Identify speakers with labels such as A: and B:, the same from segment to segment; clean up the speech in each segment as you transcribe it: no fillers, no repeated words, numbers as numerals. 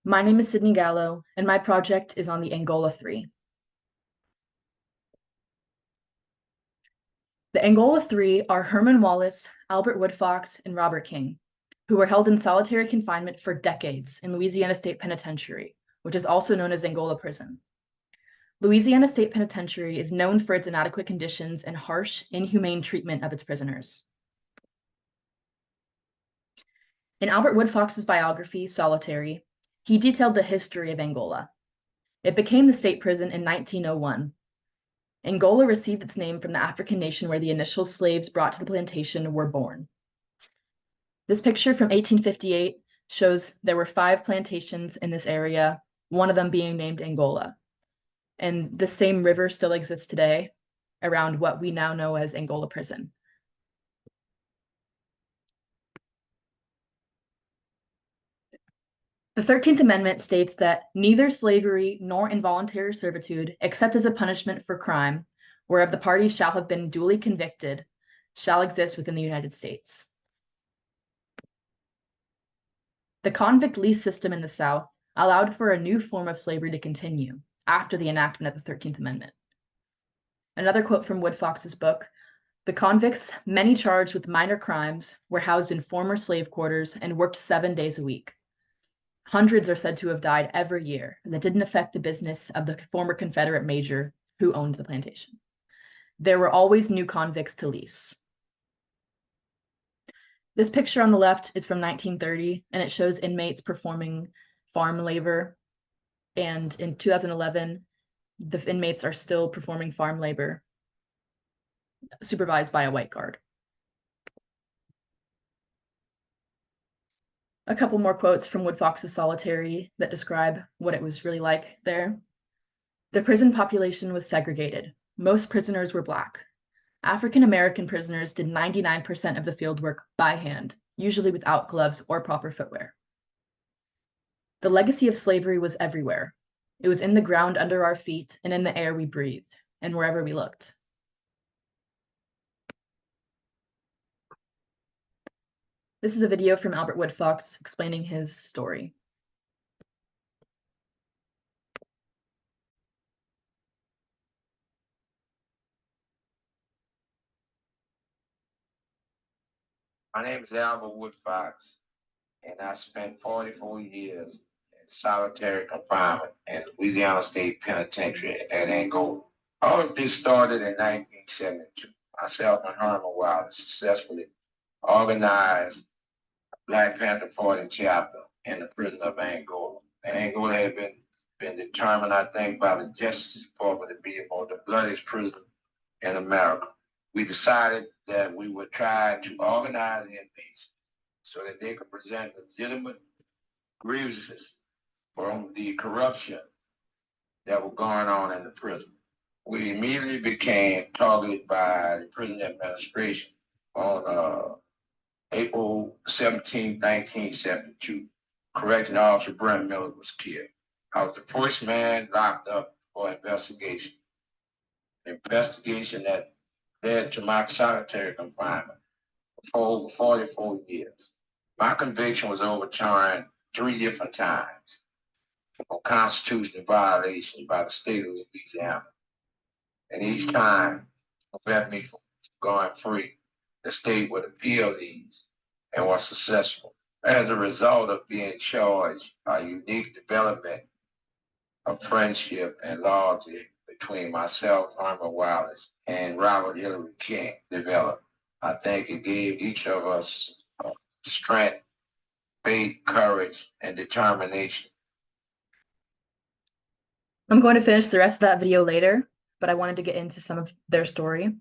A: My name is Sydney Gallo, and my project is on the Angola 3. The Angola 3 are Herman Wallace, Albert Woodfox, and Robert King, who were held in solitary confinement for decades in Louisiana State Penitentiary, which is also known as Angola Prison. Louisiana State Penitentiary is known for its inadequate conditions and harsh, inhumane treatment of its prisoners. In Albert Woodfox's biography, Solitary, he detailed the history of Angola. It became the state prison in 1901. Angola received its name from the African nation where the initial slaves brought to the plantation were born. This picture from 1858 shows there were 5 plantations in this area, one of them being named Angola. And the same river still exists today around what we now know as Angola Prison. The 13th Amendment states that neither slavery nor involuntary servitude, except as a punishment for crime, whereof the parties shall have been duly convicted, shall exist within the United States. The convict lease system in the South allowed for a new form of slavery to continue after the enactment of the 13th Amendment. Another quote from Woodfox's book, "The convicts, many charged with minor crimes, were housed in former slave quarters and worked 7 days a week. Hundreds are said to have died every year, and that didn't affect the business of the former Confederate major who owned the plantation. There were always new convicts to lease." This picture on the left is from 1930, and it shows inmates performing farm labor. And in 2011, the inmates are still performing farm labor, supervised by a white guard. A couple more quotes from Woodfox's Solitary that describe what it was really like there. "The prison population was segregated. Most prisoners were Black. African American prisoners did 99% of the field work by hand, usually without gloves or proper footwear. The legacy of slavery was everywhere. It was in the ground under our feet and in the air we breathed, and wherever we looked." This is a video from Albert Woodfox explaining his story.
B: My name is Albert Woodfox, and I spent 44 years in solitary confinement in Louisiana State Penitentiary at Angola. All of this started in 1972. Myself and Herman Wallace successfully organized a Black Panther Party chapter in the prison of Angola. And Angola had been determined, I think, by the Justice Department to be the bloodiest prison in America. We decided that we would try to organize the inmates so that they could present legitimate grievances from the corruption that was going on in the prison. We immediately became targeted by the prison administration on April 17, 1972. Correctional Officer Brent Miller was killed. I was the first man locked up for investigation. An investigation that led to my solitary confinement for over 44 years. My conviction was overturned 3 different times on constitutional violations by the state of Louisiana. And each time, to prevent me from going free, the state would appeal these and was successful. As a result of being charged, a unique development of friendship and loyalty between myself, Herman Wallace, and Robert Hillary King developed. I think it gave each of us strength, faith, courage, and determination.
A: I'm going to finish the rest of that video later, but I wanted to get into some of their story.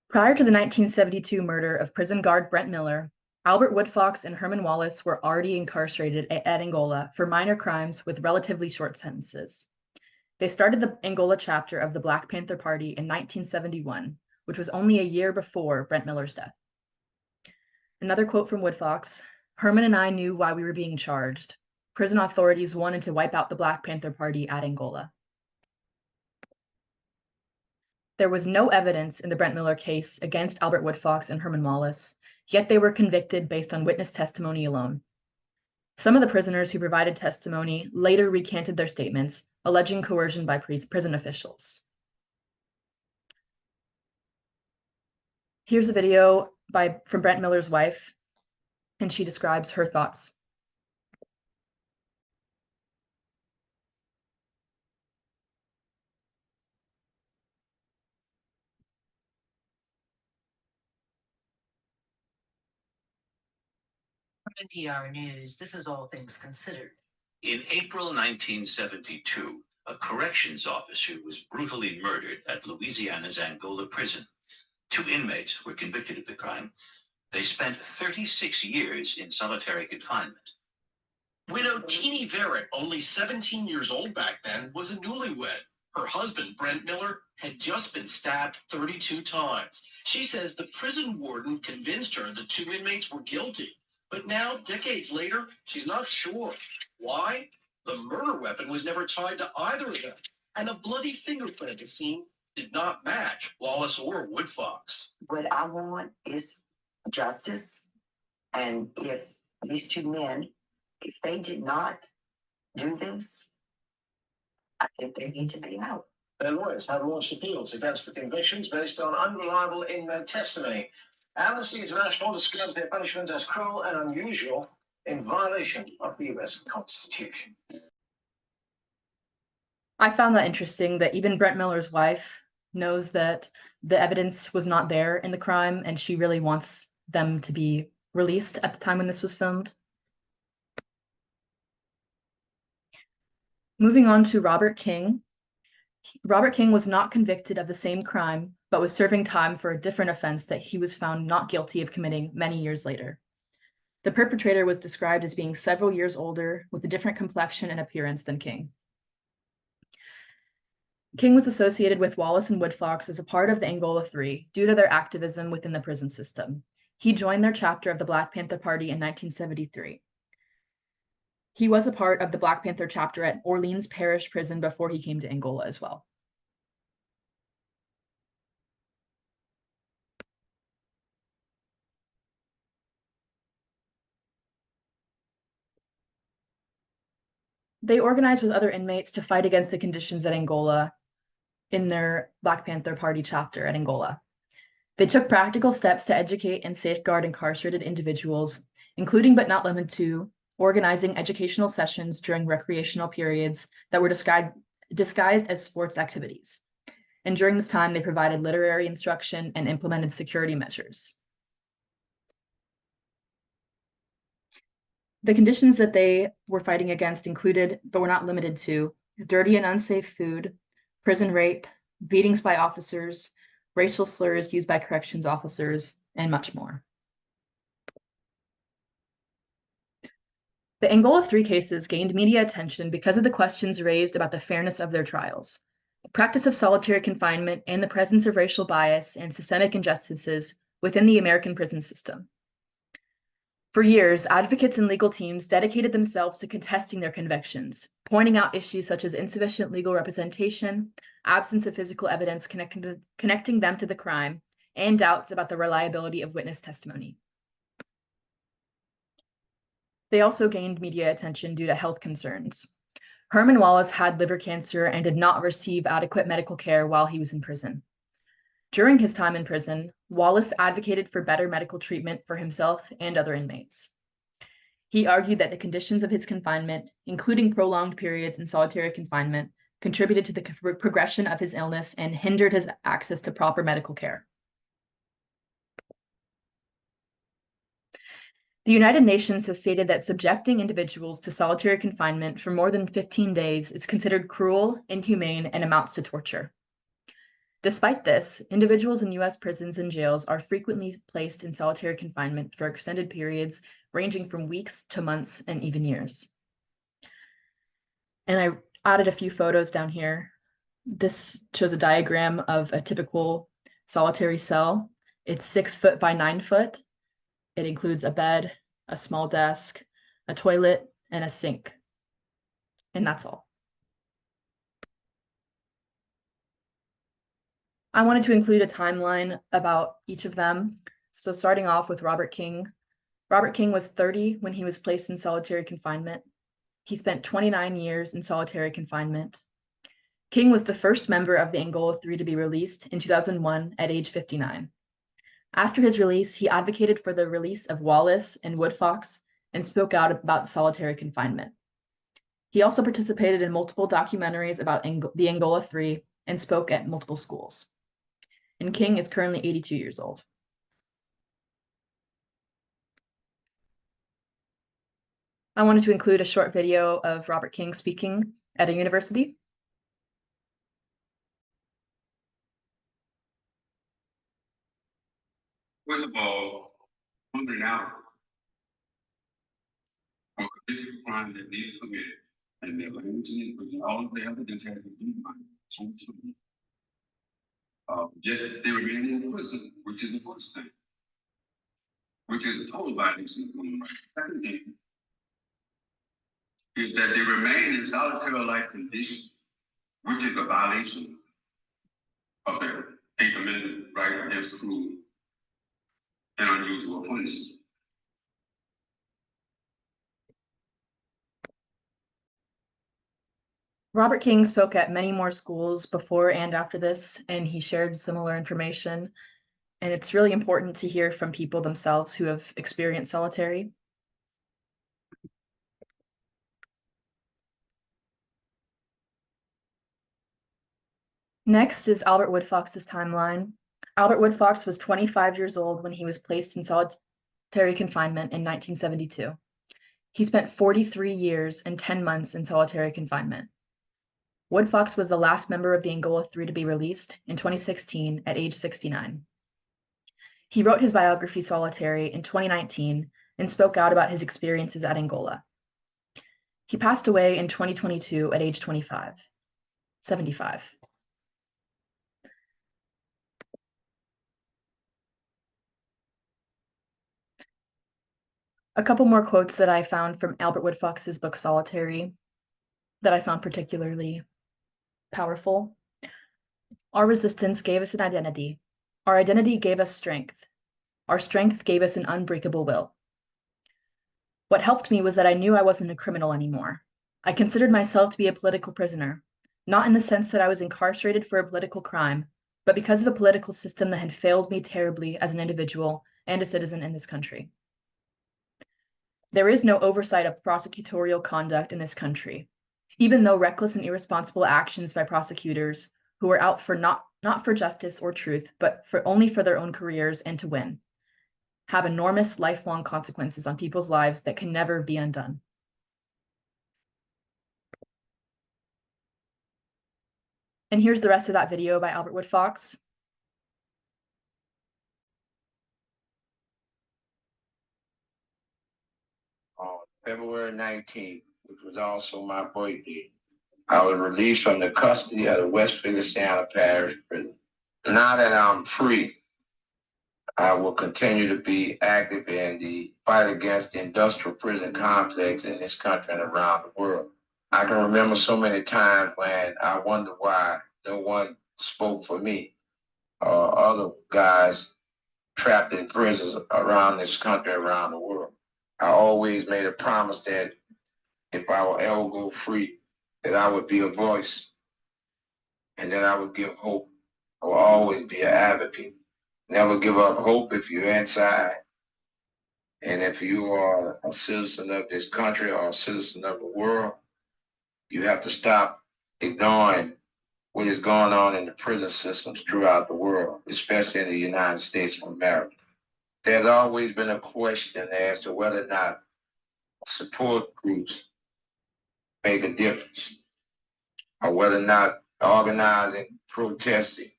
A: Prior to the 1972 murder of prison guard Brent Miller, Albert Woodfox and Herman Wallace were already incarcerated at Angola for minor crimes with relatively short sentences. They started the Angola chapter of the Black Panther Party in 1971, which was only a year before Brent Miller's death. Another quote from Woodfox, "Herman and I knew why we were being charged. Prison authorities wanted to wipe out the Black Panther Party at Angola." There was no evidence in the Brent Miller case against Albert Woodfox and Herman Wallace, yet they were convicted based on witness testimony alone. Some of the prisoners who provided testimony later recanted their statements, alleging coercion by prison officials. Here's a video from Brent Miller's wife, and she describes her thoughts.
C: NPR News, this is All Things Considered.
D: In April 1972, a corrections officer was brutally murdered at Louisiana's Angola prison. 2 inmates were convicted of the crime. They spent 36 years in solitary confinement.
E: Widow Teeny Verrett, only 17 years old back then, was a newlywed. Her husband, Brent Miller, had just been stabbed 32 times. She says the prison warden convinced her the 2 inmates were guilty. But now, decades later, she's not sure. Why? The murder weapon was never tied to either of them, and a bloody fingerprint at the scene did not match Wallace or Woodfox.
C: What I want is justice, and if these 2 men, if they did not do this, I think they need to be out.
E: Their lawyers have launched appeals against the convictions based on unreliable inmate testimony. Amnesty International describes their punishment as cruel and unusual in violation of the US Constitution.
A: I found that interesting that even Brent Miller's wife knows that the evidence was not there in the crime, and she really wants them to be released at the time when this was filmed. Moving on to Robert King. Robert King was not convicted of the same crime, but was serving time for a different offense that he was found not guilty of committing many years later. The perpetrator was described as being several years older, with a different complexion and appearance than King. King was associated with Wallace and Woodfox as a part of the Angola Three due to their activism within the prison system. He joined their chapter of the Black Panther Party in 1973. He was a part of the Black Panther chapter at Orleans Parish Prison before he came to Angola as well. They organized with other inmates to fight against the conditions at Angola in their Black Panther Party chapter at Angola. They took practical steps to educate and safeguard incarcerated individuals, including but not limited to organizing educational sessions during recreational periods that were disguised as sports activities. And during this time, they provided literary instruction and implemented security measures. The conditions that they were fighting against included, but were not limited to, dirty and unsafe food, prison rape, beatings by officers, racial slurs used by corrections officers, and much more. The Angola Three cases gained media attention because of the questions raised about the fairness of their trials, the practice of solitary confinement, and the presence of racial bias and systemic injustices within the American prison system. For years, advocates and legal teams dedicated themselves to contesting their convictions, pointing out issues such as insufficient legal representation, absence of physical evidence connecting them to the crime, and doubts about the reliability of witness testimony. They also gained media attention due to health concerns. Herman Wallace had liver cancer and did not receive adequate medical care while he was in prison. During his time in prison, Wallace advocated for better medical treatment for himself and other inmates. He argued that the conditions of his confinement, including prolonged periods in solitary confinement, contributed to the progression of his illness and hindered his access to proper medical care. The United Nations has stated that subjecting individuals to solitary confinement for more than 15 days is considered cruel, inhumane, and amounts to torture. Despite this, individuals in U.S. prisons and jails are frequently placed in solitary confinement for extended periods, ranging from weeks to months and even years. And I added a few photos down here. This shows a diagram of a typical solitary cell. It's 6 foot by 9 foot. It includes a bed, a small desk, a toilet, and a sink. And that's all. I wanted to include a timeline about each of them. So starting off with Robert King. Robert King was 30 when he was placed in solitary confinement. He spent 29 years in solitary confinement. King was the first member of the Angola Three to be released in 2001 at age 59. After his release, he advocated for the release of Wallace and Woodfox and spoke out about solitary confinement. He also participated in multiple documentaries about the Angola Three and spoke at multiple schools. And King is currently 82 years old. I wanted to include a short video of Robert King speaking at a university.
F: First of all, pointed out a particular crime that needs committed, and they're going to all of the evidence has to be yet they remain in prison, which is the first thing, which is a total violation of human rights. Second thing is that they remain in solitary-like conditions, which is a violation of their Eighth Amendment right against cruel and unusual punishment.
A: Robert King spoke at many more schools before and after this, and he shared similar information. And it's really important to hear from people themselves who have experienced solitary. Next is Albert Woodfox's timeline. Albert Woodfox was 25 years old when he was placed in solitary confinement in 1972. He spent 43 years and 10 months in solitary confinement. Woodfox was the last member of the Angola Three to be released in 2016 at age 69. He wrote his biography Solitary in 2019 and spoke out about his experiences at Angola. He passed away in 2022 at age 75. A couple more quotes that I found from Albert Woodfox's book Solitary that I found particularly powerful. Our resistance gave us an identity. Our identity gave us strength. Our strength gave us an unbreakable will. What helped me was that I knew I wasn't a criminal anymore. I considered myself to be a political prisoner, not in the sense that I was incarcerated for a political crime, but because of a political system that had failed me terribly as an individual and a citizen in this country. There is no oversight of prosecutorial conduct in this country, even though reckless and irresponsible actions by prosecutors who are out for not for justice or truth, but only for their own careers and to win, have enormous lifelong consequences on people's lives that can never be undone. And here's the rest of that video by Albert Woodfox.
B: On February 19th, which was also my birthday, I was released from the custody of the West Feliciana Parish Prison. Now that I'm free, I will continue to be active in the fight against the industrial prison complex in this country and around the world. I can remember so many times when I wondered why no one spoke for me or other guys trapped in prisons around this country, around the world. I always made a promise that if I were ever go free, that I would be a voice and that I would give hope. I will always be an advocate. Never give up hope if you're inside. And if you are a citizen of this country or a citizen of the world, you have to stop ignoring what is going on in the prison systems throughout the world, especially in the United States of America. There's always been a question as to whether or not support groups make a difference, or whether or not organizing, protesting,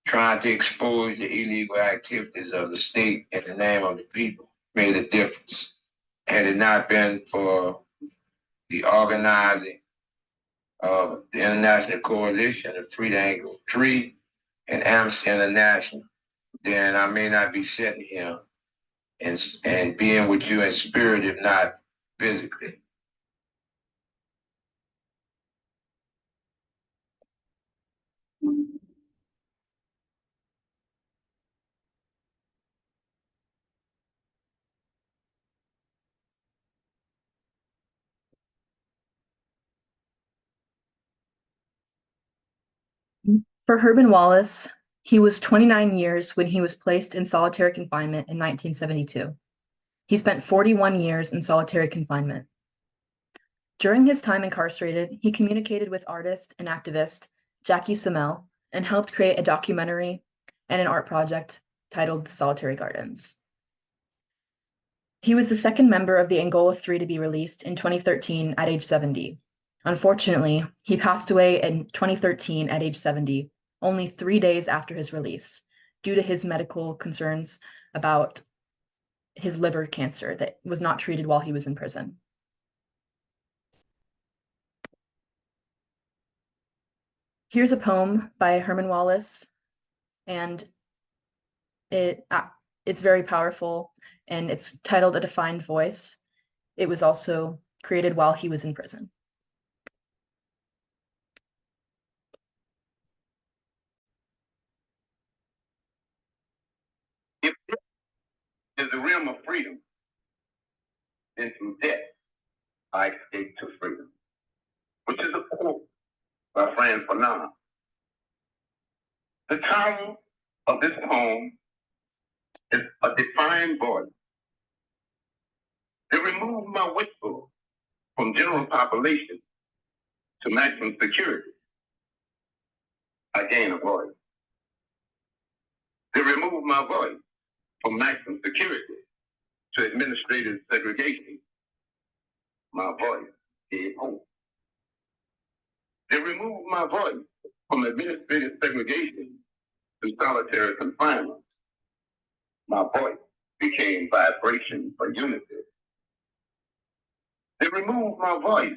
B: trying to expose the illegal activities of the state in the name of the people made a difference. Had it not been for the organizing of the International Coalition of Free the Angle Tree and Amnesty International, then I may not be sitting here and being with you in spirit, if not physically.
A: For Herman Wallace, he was 29 years when he was placed in solitary confinement in 1972. He spent 41 years in solitary confinement. During his time incarcerated, he communicated with artist and activist Jackie Summel and helped create a documentary and an art project titled The Solitary Gardens. He was the second member of the Angola Three to be released in 2013 at age 70. Unfortunately, he passed away in 2013 at age 70, only 3 days after his release, due to his medical concerns about his liver cancer that was not treated while he was in prison. Here's a poem by Herman Wallace, and it's very powerful, and it's titled A Defined Voice. It was also created while he was in prison.
F: If death is the realm of freedom, then through death I escape to freedom, which is a quote by Fran Fanon. The title of this poem is A Defined Voice. They removed my whistle from general population to maximum security. I gain a voice. They removed my voice from maximum security to administrative segregation. My voice gave hope. They removed my voice from administrative segregation to solitary confinement. My voice became vibration for unity. They removed my voice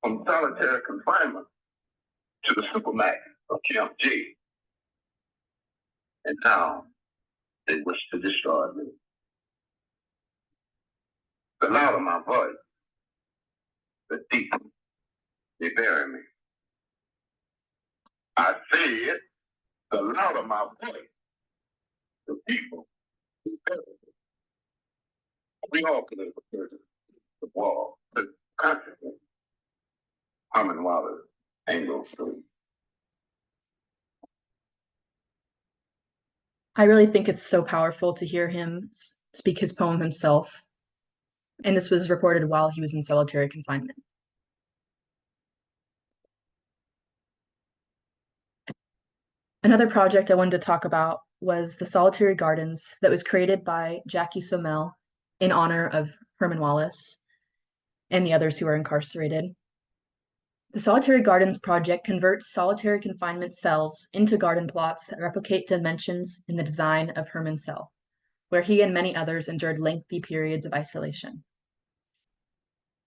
F: from solitary confinement to the supermax of Camp J. And now they wish to destroy me. The louder my voice, the deeper they bury me. I said, the louder my voice, the deeper they bury me. We all live a person, the wall, the consciousness, Herman Wallace, Anglo Street.
A: I really think it's so powerful to hear him speak his poem himself. And this was recorded while he was in solitary confinement. Another project I wanted to talk about was the Solitary Gardens that was created by Jackie Sommel in honor of Herman Wallace and the others who are incarcerated. The Solitary Gardens project converts solitary confinement cells into garden plots that replicate dimensions in the design of Herman's cell, where he and many others endured lengthy periods of isolation.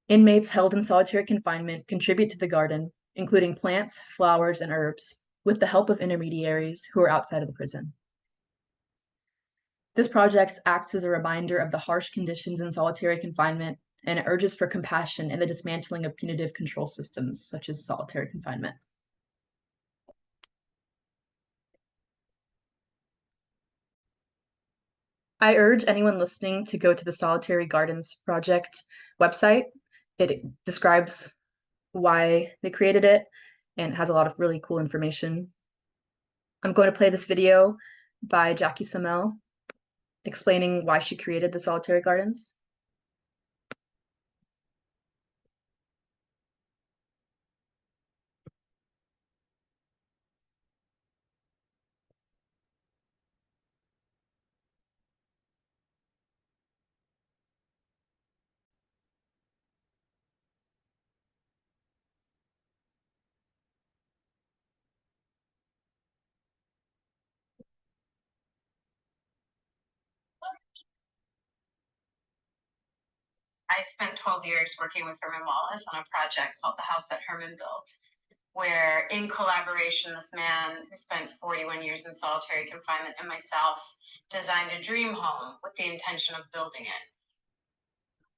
A: Inmates held in solitary confinement contribute to the garden, including plants, flowers, and herbs, with the help of intermediaries who are outside of the prison. This project acts as a reminder of the harsh conditions in solitary confinement, and it urges for compassion and the dismantling of punitive control systems, such as solitary confinement. I urge anyone listening to go to the Solitary Gardens Project website. It describes why they created it and has a lot of really cool information. I'm going to play this video by Jackie Sommel explaining why she created the Solitary Gardens.
G: I spent 12 years working with Herman Wallace on a project called The House That Herman Built, where in collaboration, this man who spent 41 years in solitary confinement and myself designed a dream home with the intention of building it.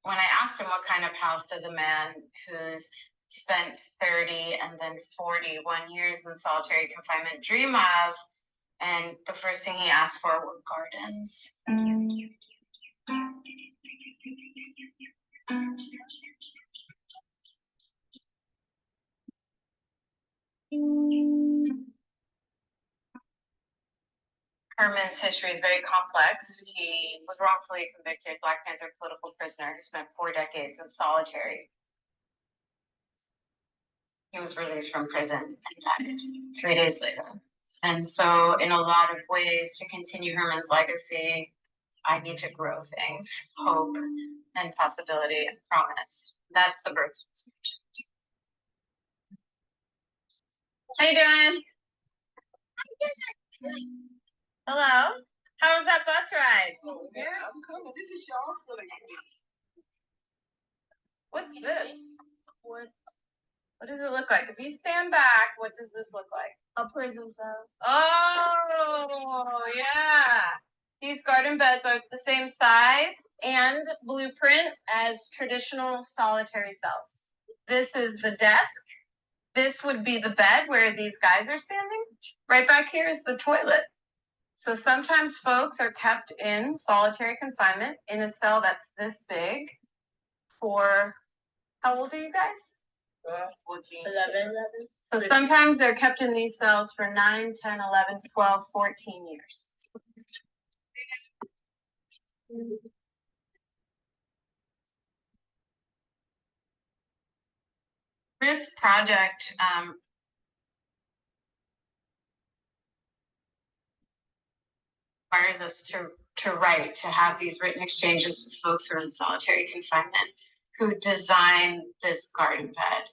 G: When I asked him what kind of house does a man who's spent 30 and then 41 years in solitary confinement dream of, and the first thing he asked for were gardens. Herman's history is very complex. He was wrongfully convicted Black Panther political prisoner who spent 4 decades in solitary. He was released from prison and died 3 days later. And so, in a lot of ways, to continue Herman's legacy, I need to grow things, hope, and possibility and promise. That's the birth speech. How you doing? Hello. How was that bus ride?
C: Oh, yeah, I'm coming. This is y'all.
G: What's this? What does it look like? If you stand back, what does this look like? A prison cell. Oh, yeah. These garden beds are the same size and blueprint as traditional solitary cells. This is the desk. This would be the bed where these guys are standing. Right back here is the toilet. So sometimes folks are kept in solitary confinement in a cell that's this big for, how old are you guys? 14. 11. So sometimes they're kept in these cells for 9, 10, 11, 12, 14 years. This project requires us to write, to have these written exchanges with folks who are in solitary confinement, who design this garden bed.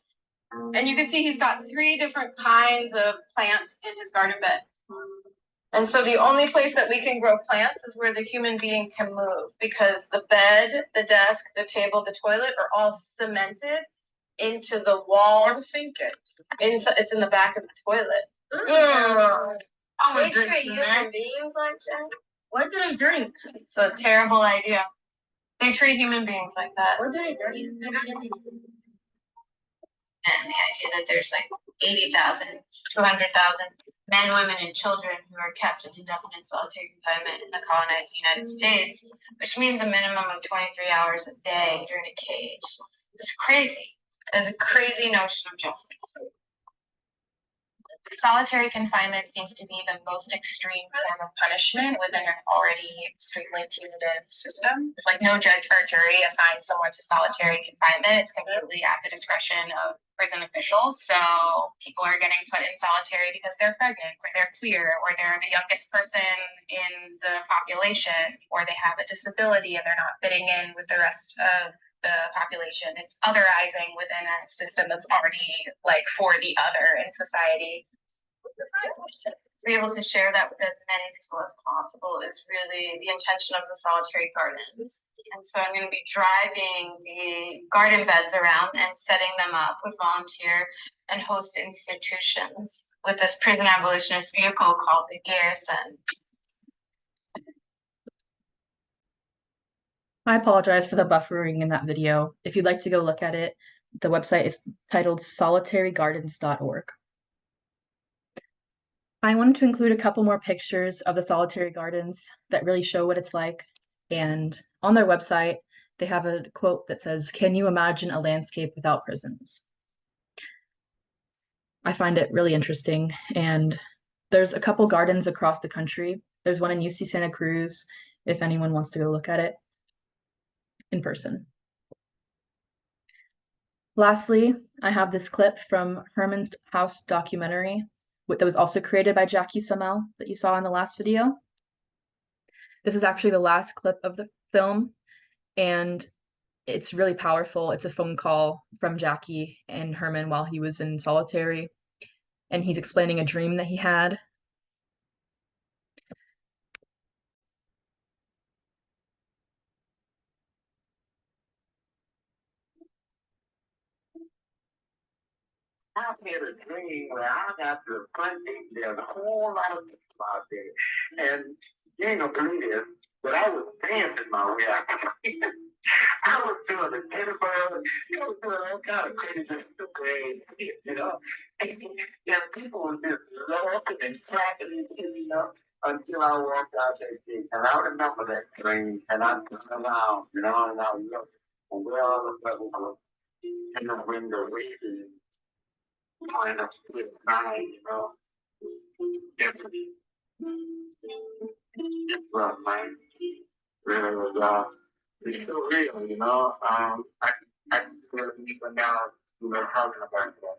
G: And you can see he's got 3 different kinds of plants in his garden bed. And so the only place that we can grow plants is where the human being can move, because the bed, the desk, the table, the toilet are all cemented into the walls. It's in the back of the toilet. They treat human beings like that? What do they drink? It's a terrible idea. They treat human beings like that. What do they drink? And the idea that there's like 80,000, 200,000 men, women, and children who are kept in indefinite solitary confinement in the colonized United States, which means a minimum of 23 hours a day during a cage. It's crazy. It's a crazy notion of justice. Solitary confinement seems to be the most extreme form of punishment within an already extremely punitive system. Like, no judge or jury assigns someone to solitary confinement. It's completely at the discretion of prison officials. So people are getting put in solitary because they're pregnant, or they're queer, or they're the youngest person in the population, or they have a disability and they're not fitting in with the rest of the population. It's otherizing within a system that's already like for the other in society. To be able to share that with as many people as possible is really the intention of the solitary gardens. And so I'm going to be driving the garden beds around and setting them up with volunteer and host institutions with this prison abolitionist vehicle called the Garrison.
A: I apologize for the buffering in that video. If you'd like to go look at it, the website is titled solitarygardens.org. I wanted to include a couple more pictures of the solitary gardens that really show what it's like. And on their website, they have a quote that says, "Can you imagine a landscape without prisons?" I find it really interesting. And there's a couple gardens across the country. There's one in UC Santa Cruz, if anyone wants to go look at it in person. Lastly, I have this clip from Herman's House documentary that was also created by Jackie Sommel that you saw in the last video. This is actually the last clip of the film, and it's really powerful. It's a phone call from Jackie and Herman while he was in solitary, and he's explaining a dream that he had.
F: I've had a dream where I got to Sunday. There's a whole lot of people out there. And you ain't gonna believe it, but I was dancing my way out. I was doing the tennis ball. I was doing all kind of crazy shit, you know. And people were just laughing and clapping and shit, until I walked out that gate. And I remember that dream. And I turned around, and I looked. And where all the brothers were in the window waving. Trying to split nine, Definitely.
B: Well, man, really was, it's so real, you know. I can feel it even now, talking about that.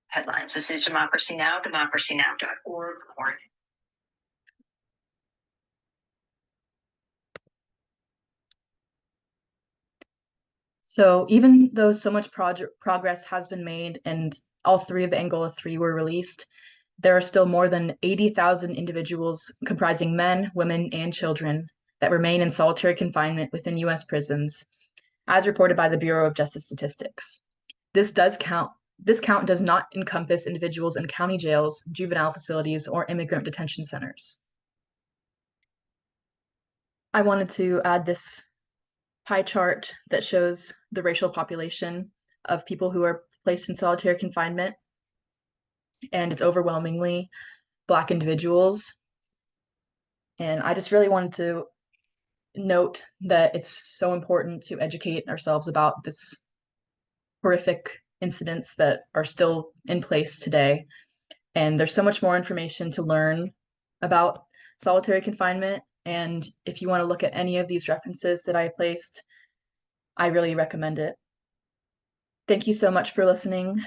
C: Headlines. This is Democracy Now!, democracynow.org.
A: So even though so much progress has been made and all three of the Angola 3 were released, there are still more than 80,000 individuals comprising men, women, and children that remain in solitary confinement within U.S. prisons, as reported by the Bureau of Justice Statistics. This count does not encompass individuals in county jails, juvenile facilities, or immigrant detention centers. I wanted to add this pie chart that shows the racial population of people who are placed in solitary confinement, and it's overwhelmingly Black individuals. And I just really wanted to note that it's so important to educate ourselves about this horrific incidents that are still in place today. And there's so much more information to learn about solitary confinement. And if you want to look at any of these references that I placed, I really recommend it. Thank you so much for listening.